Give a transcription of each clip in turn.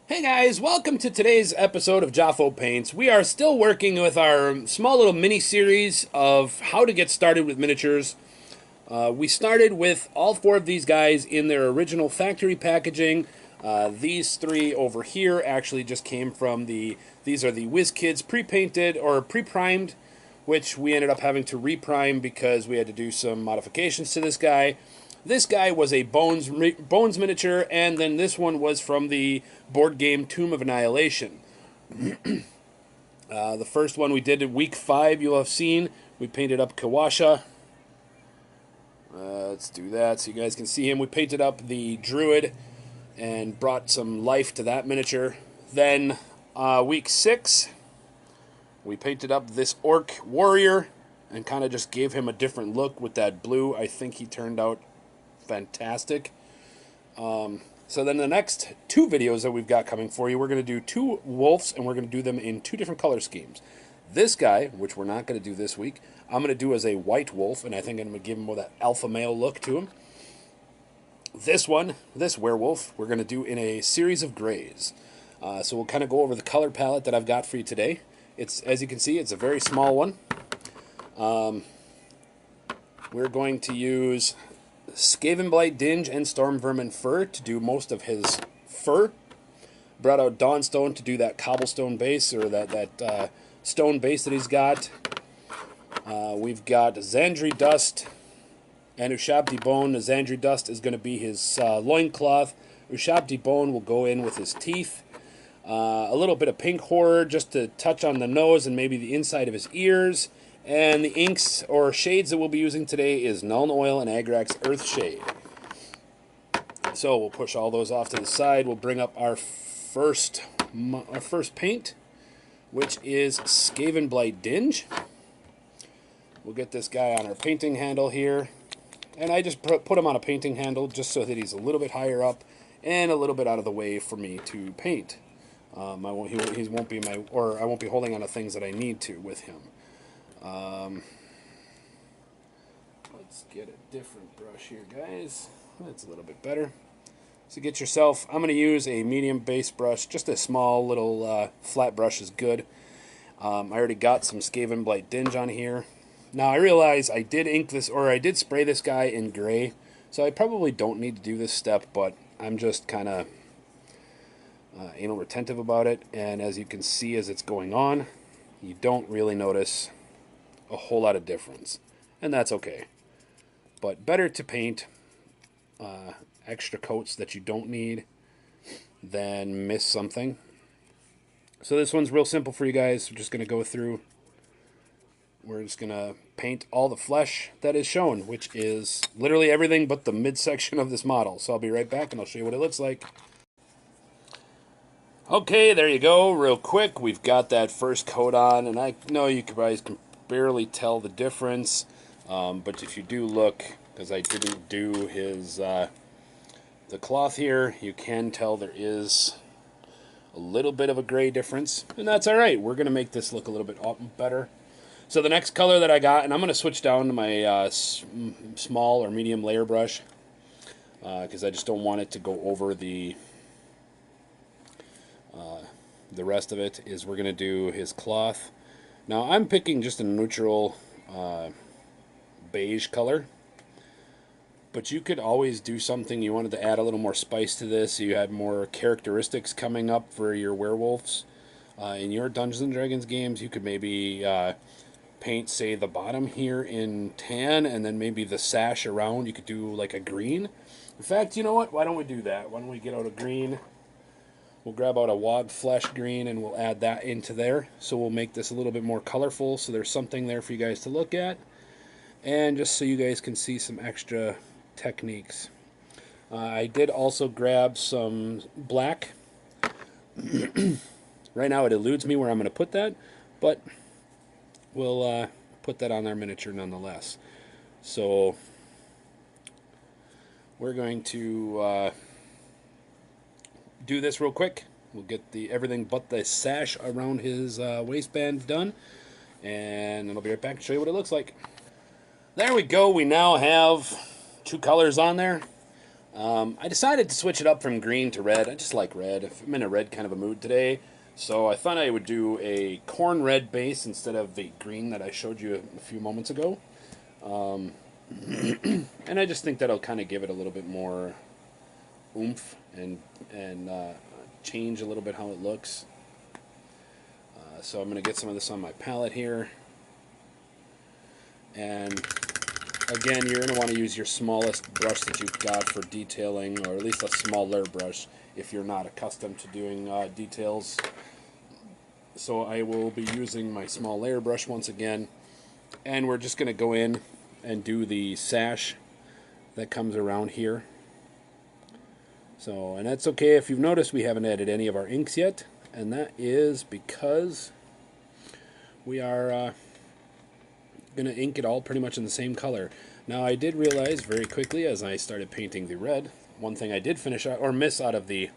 Hey guys, welcome to today's episode of Jafo Paints. We are still working with our small little mini series of how to get started with miniatures. We started with all four of these guys in their original factory packaging. These three over here actually just came from these are the Wizkids pre-painted or pre-primed, which we ended up having to reprime because we had to do some modifications to this guy. This guy was a Bones miniature, and then this one was from the board game Tomb of Annihilation. The first one we did in week 5, you'll have seen. We painted up Kawasha. Let's do that so you guys can see him. We painted up the Druid and brought some life to that miniature. Then week 6, we painted up this Orc Warrior and kind of just gave him a different look with that blue. I think he turned out fantastic. So then the next 2 videos that we've got coming for you, we're going to do 2 wolves, and we're going to do them in 2 different color schemes. This guy, which we're not going to do this week, I'm going to do as a white wolf, and I think I'm going to give him that alpha male look to him. This one, this werewolf, we're going to do in a series of grays. So we'll kind of go over the color palette that I've got for you today. It's, as you can see, it's a very small one. We're going to use Skavenblight Dinge and Storm Vermin Fur to do most of his fur. Brought out Dawnstone to do that cobblestone base, or that stone base that he's got. We've got Zandri Dust and Ushabti Bone. The Zandri Dust is going to be his loincloth. Ushabti Bone will go in with his teeth. A little bit of pink horror just to touch on the nose and maybe the inside of his ears. And the inks or shades that we'll be using today is Nuln Oil and Agrax Earth Shade. So we'll push all those off to the side. We'll bring up our first paint, which is Skavenblight Dinge. We'll get this guy on our painting handle here. And I just put him on a painting handle just so that he's a little bit higher up and a little bit out of the way for me to paint. I won't be holding on to things that I need to with him. Let's get a different brush here, guys. That's a little bit better. So get yourself, I'm going to use a medium base brush. Just a small little flat brush is good. I already got some Skavenblight Dinge on here. Now I realize I did ink this, or I did spray this guy in gray, so I probably don't need to do this step, but I'm just kind of anal retentive about it. And as you can see as it's going on, you don't really notice a whole lot of difference, and that's okay. But better to paint extra coats that you don't need than miss something. So this one's real simple for you guys. We're just going to go through. We're just going to paint all the flesh that is shown, which is literally everything but the midsection of this model. So I'll be right back and I'll show you what it looks like. Okay, there you go. Real quick, we've got that first coat on, and I know you guys can barely tell the difference, but if you do look, because I didn't do his the cloth here, you can tell there is a little bit of a gray difference, and that's all right. We're going to make this look a little bit better. So the next color that I got, and I'm going to switch down to my small or medium layer brush, because I just don't want it to go over the rest of it, is we're going to do his cloth. Now I'm picking just a neutral beige color, but you could always do something. You wanted to add a little more spice to this, so you had more characteristics coming up for your werewolves. In your Dungeons & Dragons games, you could maybe paint, say, the bottom here in tan, and then maybe the sash around, you could do like a green. In fact, you know what? Why don't we do that? Why don't we get out a green? We'll grab out a Wog Flesh green and we'll add that into there. So we'll make this a little bit more colorful, so there's something there for you guys to look at. And just so you guys can see some extra techniques. I did also grab some black. Right now it eludes me where I'm going to put that, but we'll put that on our miniature nonetheless. So we're going to do this real quick. We'll get everything but the sash around his waistband done, and I'll be right back to show you what it looks like. There we go. We now have 2 colors on there. I decided to switch it up from green to red. I just like red. I'm in a red kind of a mood today. So I thought I would do a corn red base instead of the green that I showed you a few moments ago. And I just think that'll kind of give it a little bit more oomph and change a little bit how it looks. So I'm going to get some of this on my palette here. And again, you're going to want to use your smallest brush that you've got for detailing, or at least a smaller brush if you're not accustomed to doing details. So I will be using my small layer brush once again, and we're just going to go in and do the sash that comes around here. So, and that's okay. If you've noticed, we haven't added any of our inks yet, and that is because we are going to ink it all pretty much in the same color. Now, I did realize very quickly as I started painting the red, one thing I did finish out, or miss out of the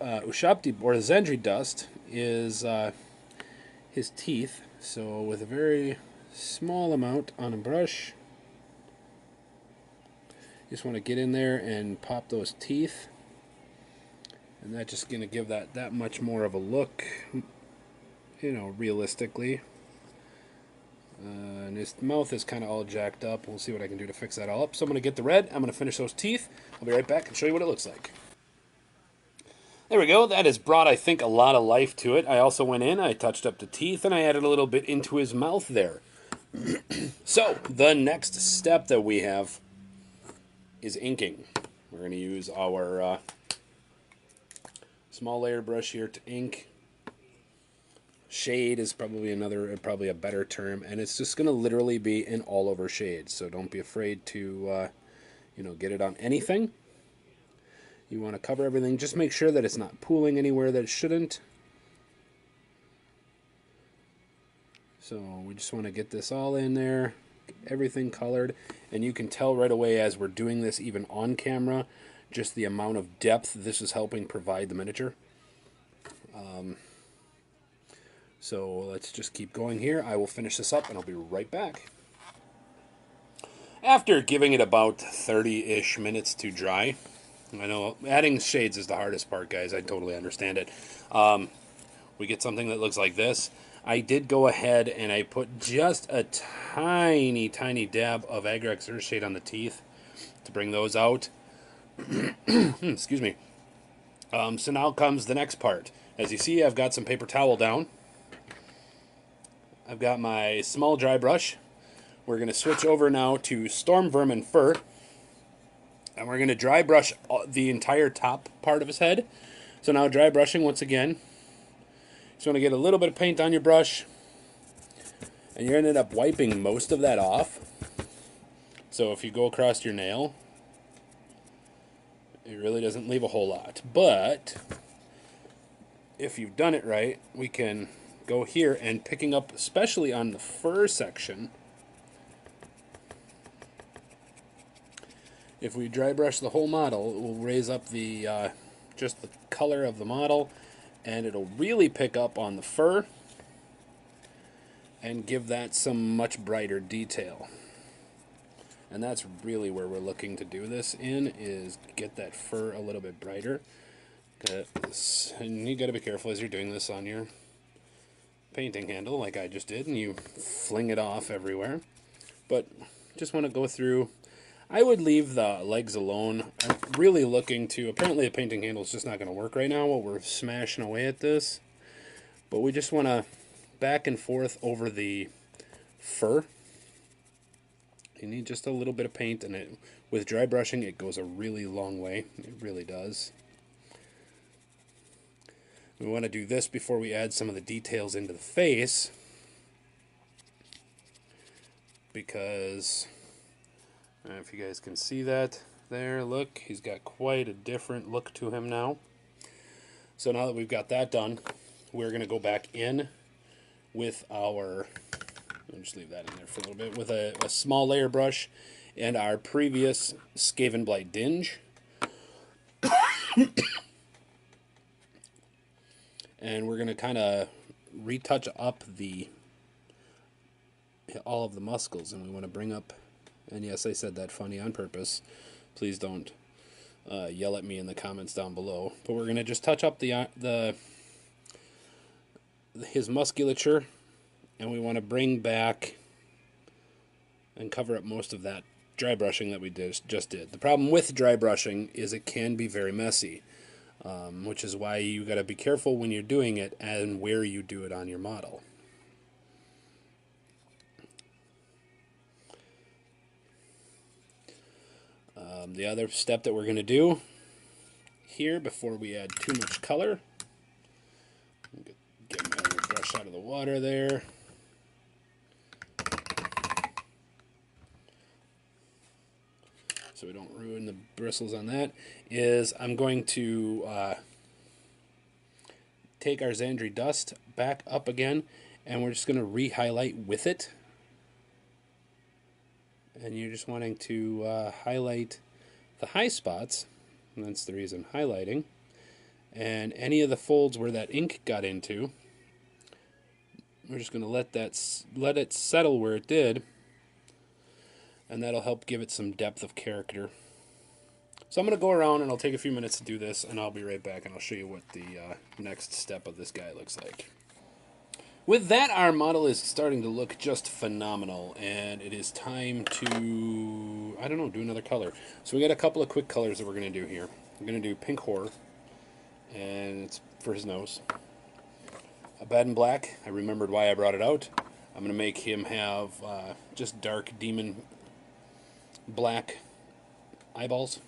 Ushabti, or the Zendri dust, is his teeth. So with a very small amount on a brush, just want to get in there and pop those teeth, and that's just going to give that much more of a look, you know, realistically. And his mouth is kind of all jacked up. We'll see what I can do to fix that all up. So I'm going to get the red. I'm going to finish those teeth. I'll be right back and show you what it looks like. There we go. That has brought, I think, a lot of life to it. I also went in, I touched up the teeth, and I added a little bit into his mouth there. So, the next step that we have is inking. We're going to use our small layer brush here to ink. Shade is probably a better term, and it's just going to literally be an all-over shade. So don't be afraid to, get it on anything. You want to cover everything. Just make sure that it's not pooling anywhere that it shouldn't. So we just want to get this all in there, get everything colored, and you can tell right away as we're doing this, even on camera, just the amount of depth this is helping provide the miniature. So let's just keep going here. I will finish this up and I'll be right back. After giving it about 30-ish minutes to dry, I know adding shades is the hardest part, guys. I totally understand it. We get something that looks like this. I did go ahead and I put just a tiny, tiny dab of Agrax Earthshade on the teeth to bring those out. Excuse me. So now comes the next part. As you see, I've got some paper towel down. I've got my small dry brush. We're going to switch over now to Storm Vermin Fur. And we're going to dry brush the entire top part of his head. So now dry brushing once again. Just want to get a little bit of paint on your brush. And you're ended up wiping most of that off. So if you go across your nail, it really doesn't leave a whole lot. But if you've done it right, we can go here and picking up, especially on the fur section. If we dry brush the whole model, it will raise up the just the color of the model, and it'll really pick up on the fur and give that some much brighter detail. And that's really where we're looking to do this in, is get that fur a little bit brighter. And you got to be careful as you're doing this on your painting handle like I just did, and you fling it off everywhere. But just want to go through. I would leave the legs alone. I'm really looking to, apparently the painting handle is just not going to work right now while we're smashing away at this. But we just want to back and forth over the fur. You need just a little bit of paint, and with dry brushing it goes a really long way. It really does. We want to do this before we add some of the details into the face, because I don't know if you guys can see that there. Look, he's got quite a different look to him now. So now that we've got that done, we're going to go back in with our, I'll just leave that in there for a little bit, with a small layer brush and our previous Skaven Blight Dinge. And we're going to kind of retouch up all of the muscles, and we want to bring up, and yes, I said that funny on purpose, please don't yell at me in the comments down below. But we're going to just touch up his musculature, and we want to bring back and cover up most of that dry brushing that we just did. The problem with dry brushing is it can be very messy, which is why you got to be careful when you're doing it and where you do it on your model. The other step that we're going to do here before we add too much color, get my other brush out of the water there. So we don't ruin the bristles on that, is I'm going to take our Zandri dust back up again, and we're just going to re-highlight with it. And you're just wanting to highlight the high spots, and that's the reason highlighting. And any of the folds where that ink got into, we're just going to let it settle where it did, and that'll help give it some depth of character. So I'm going to go around and I'll take a few minutes to do this, and I'll be right back and I'll show you what the next step of this guy looks like. With that, our model is starting to look just phenomenal, and it is time to, I don't know, do another color. So we got a couple of quick colors that we're going to do here. We're going to do Pink Horror, and it's for his nose. A Bad and Black, I remembered why I brought it out. I'm going to make him have just dark demon black eyeballs.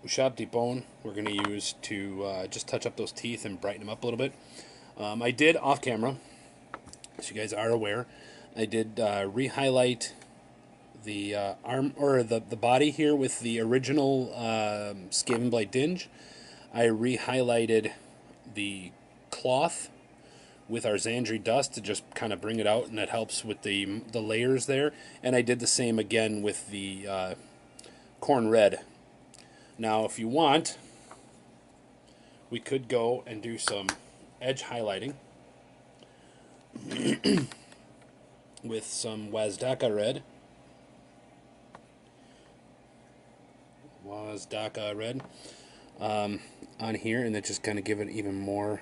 Ushab Dipone, we're going to use to just touch up those teeth and brighten them up a little bit. I did off camera, as you guys are aware, I did re-highlight the arm or the body here with the original Skaven Blade Dinge. I re-highlighted the cloth with our Zandri dust to just kind of bring it out, and that helps with the layers there. And I did the same again with the corn red. Now, if you want, we could go and do some edge highlighting with some Wazdaka red. On here, and that just kind of give it even more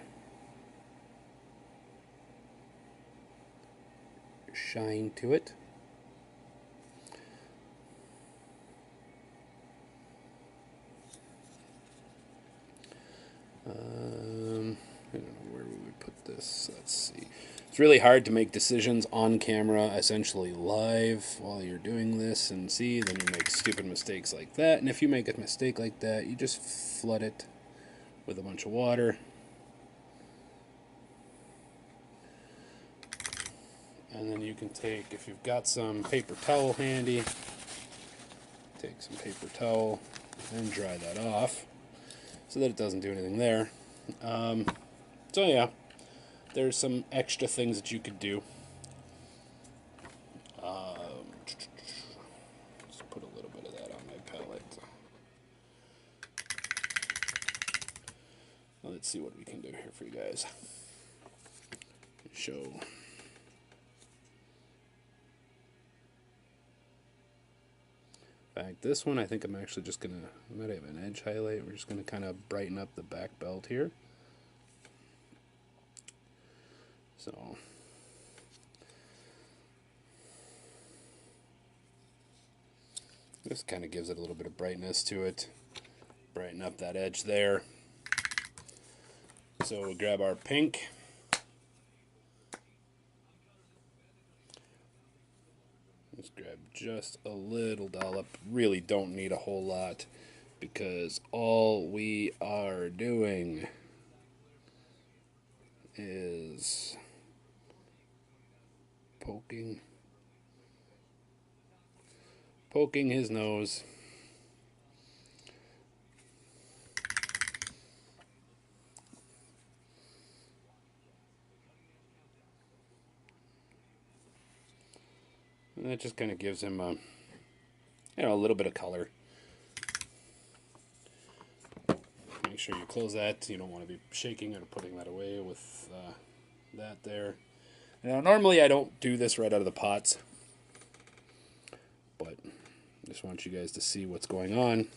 shine to it. I don't know where we would put this. Let's see. It's really hard to make decisions on camera, essentially live, while you're doing this, and see, then you make stupid mistakes like that. And if you make a mistake like that, you just flood it with a bunch of water. And then you can take, if you've got some paper towel handy, take some paper towel and dry that off so that it doesn't do anything there. So yeah, there's some extra things that you could do. Let's put a little bit of that on my palette. Let's see what we can do here for you guys. Show. In fact, this one I think I'm actually just gonna, I might have an edge highlight. We're just gonna kind of brighten up the back belt here. So this kind of gives it a little bit of brightness to it. Brighten up that edge there. So we'll grab our pink. Let's grab just a little dollop. Really don't need a whole lot, because all we are doing is poking his nose. And that just kind of gives him a, a little bit of color. Make sure you close that. You don't want to be shaking or putting that away with that there. Now, normally I don't do this right out of the pots, but Just want you guys to see what's going on.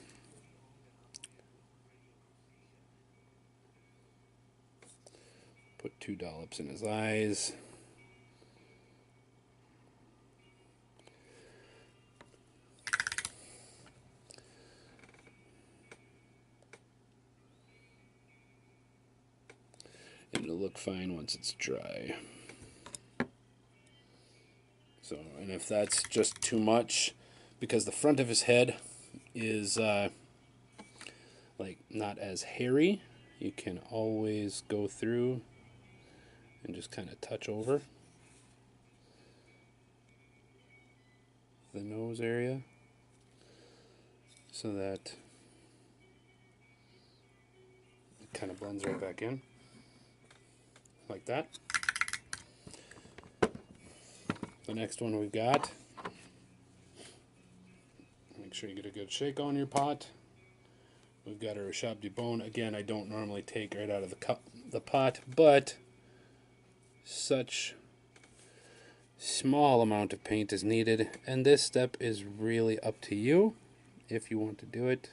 Put 2 dollops in his eyes. And it'll look fine once it's dry. So, and if that's just too much, because the front of his head is like not as hairy, you can always go through and just kind of touch over the nose area so that it kind of blends right back in like that. The next one we've got, make sure you get a good shake on your pot. We've got our Chab de Bone. Again, I don't normally take right out of the pot, but such small amount of paint is needed, and this step is really up to you if you want to do it.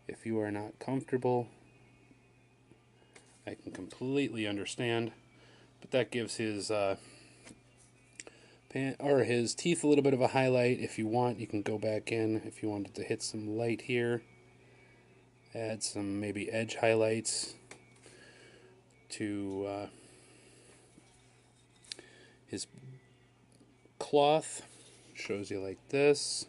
If you are not comfortable, I can completely understand, but that gives his his teeth a little bit of a highlight. If you want, you can go back in if you wanted to hit some light here, add some maybe edge highlights to his cloth. Shows you like this.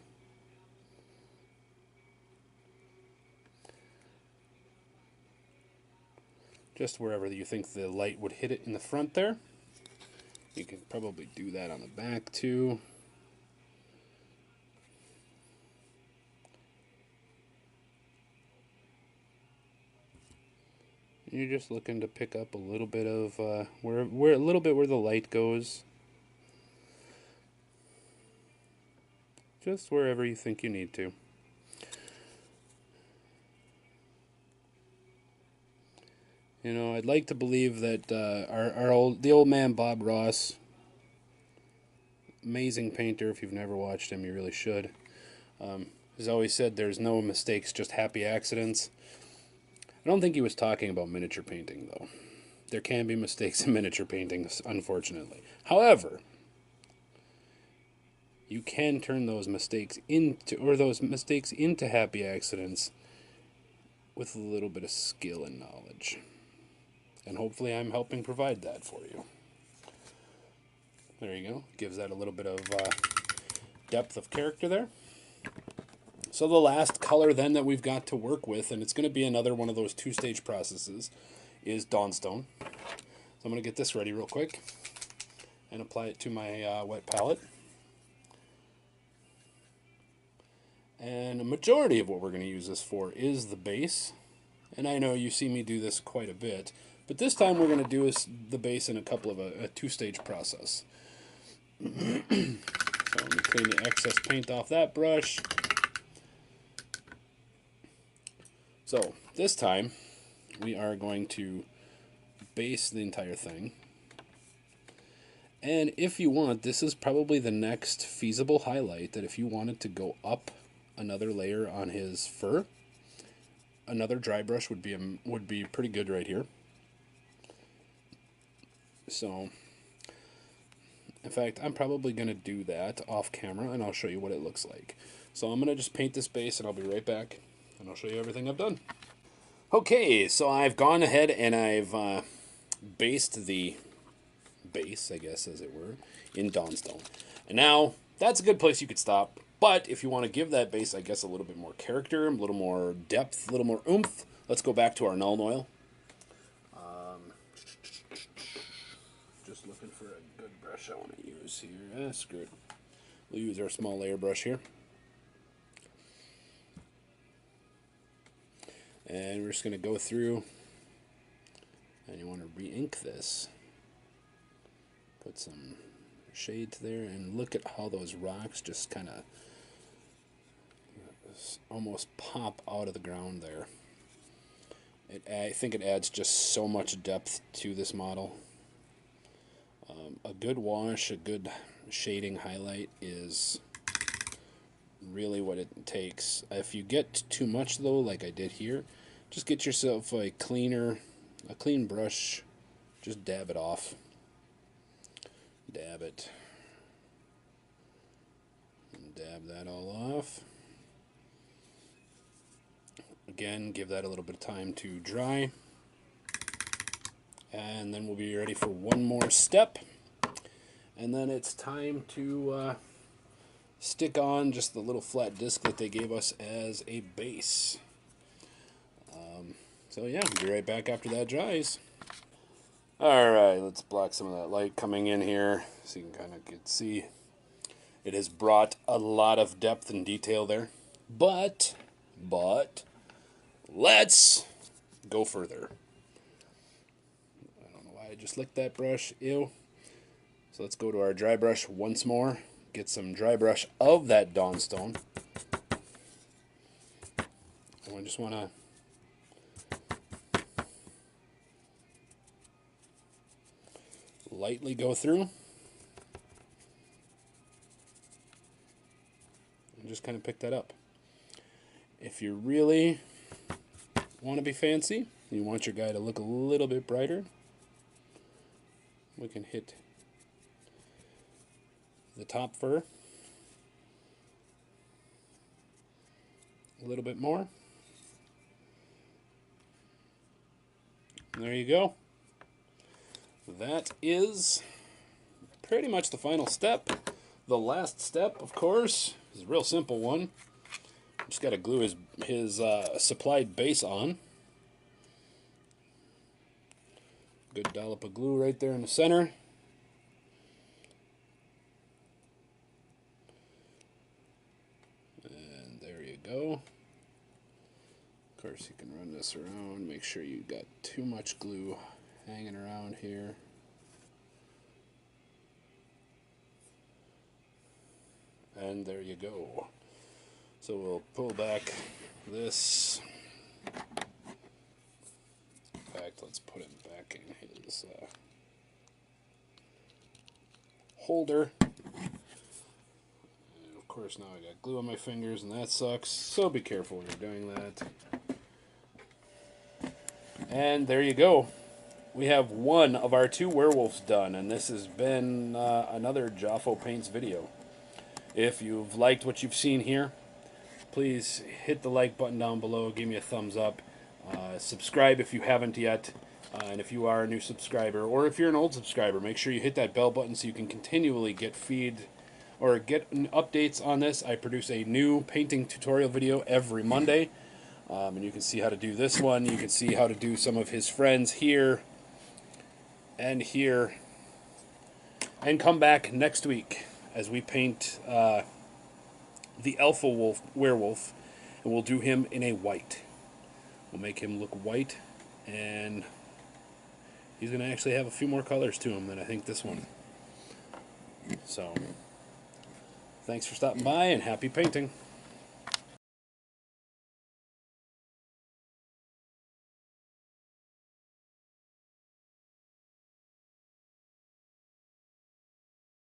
Just wherever you think the light would hit it in the front there. You can probably do that on the back too. You're just looking to pick up a little bit of where a little bit where the light goes. Just wherever you think you need to. You know, I'd like to believe that the old man Bob Ross, amazing painter. If you've never watched him, you really should. He's always said there's no mistakes, just happy accidents. I don't think he was talking about miniature painting, though. There can be mistakes in miniature painting, unfortunately. However, you can turn those mistakes into happy accidents with a little bit of skill and knowledge. And hopefully I'm helping provide that for you. There you go. Gives that a little bit of depth of character there. So the last color then that we've got to work with, and it's going to be another one of those two-stage processes, is Dawnstone. So I'm going to get this ready real quick and apply it to my wet palette. And a majority of what we're going to use this for is the base. And I know you see me do this quite a bit. But this time we're going to do the base in a two-stage process. So let me clean the excess paint off that brush. So this time we are going to base the entire thing. And if you want, this is probably the next feasible highlight, that if you wanted to go up another layer on his fur, another dry brush would be pretty good right here. So, in fact, I'm probably going to do that off camera, and I'll show you what it looks like. So I'm going to just paint this base, and I'll be right back, and I'll show you everything I've done. Okay, so I've gone ahead and I've based the base, I guess, as it were, in Dawnstone. And now, that's a good place you could stop, but if you want to give that base, I guess, a little bit more character, a little more depth, a little more oomph, let's go back to our Nuln Oil. Just looking for a good brush I want to use here. Screw it. We'll use our small layer brush here. And we're just going to go through, and you want to re-ink this. Put some shades there, and look at how those rocks just kind of almost pop out of the ground there. I think it adds just so much depth to this model. A good wash, a good shading highlight is really what it takes. If you get too much though, like I did here, just get yourself a clean brush. Just dab it off. Dab it. And dab that all off. Again, give that a little bit of time to dry. And then we'll be ready for one more step. And then it's time to stick on just the little flat disc that they gave us as a base. So yeah, we'll be right back after that dries. Alright, let's block some of that light coming in here so you can kind of see. It has brought a lot of depth and detail there. But, let's go further. I don't know why I just licked that brush. Ew. So let's go to our dry brush once more. Get some dry brush of that Dawnstone. And I just want to lightly go through and just kind of pick that up. If you really want to be fancy, you want your guy to look a little bit brighter, we can hit the top fur a little bit more. There you go. That is pretty much the final step. The last step, of course, is a real simple one. Just got to glue his supplied base on. Good dollop of glue right there in the center. And there you go. Of course, you can run this around. Make sure you got too much glue hanging around here. And there you go. So we'll pull back this. In fact, let's put him back in his holder. And of course, now I got glue on my fingers, and that sucks. So be careful when you're doing that. And there you go. We have one of our 2 werewolves done, and this has been another Jafo Paints video. If you've liked what you've seen here, please hit the like button down below, give me a thumbs up, subscribe if you haven't yet, and if you are a new subscriber, or if you're an old subscriber, make sure you hit that bell button so you can continually get updates on this. I produce a new painting tutorial video every Monday, and you can see how to do this one. You can see how to do some of his friends here and here, and come back next week as we paint the alpha werewolf, and we'll do him in a white. We'll make him look white, and he's going to actually have a few more colors to him than I think this one. So, thanks for stopping by, and happy painting.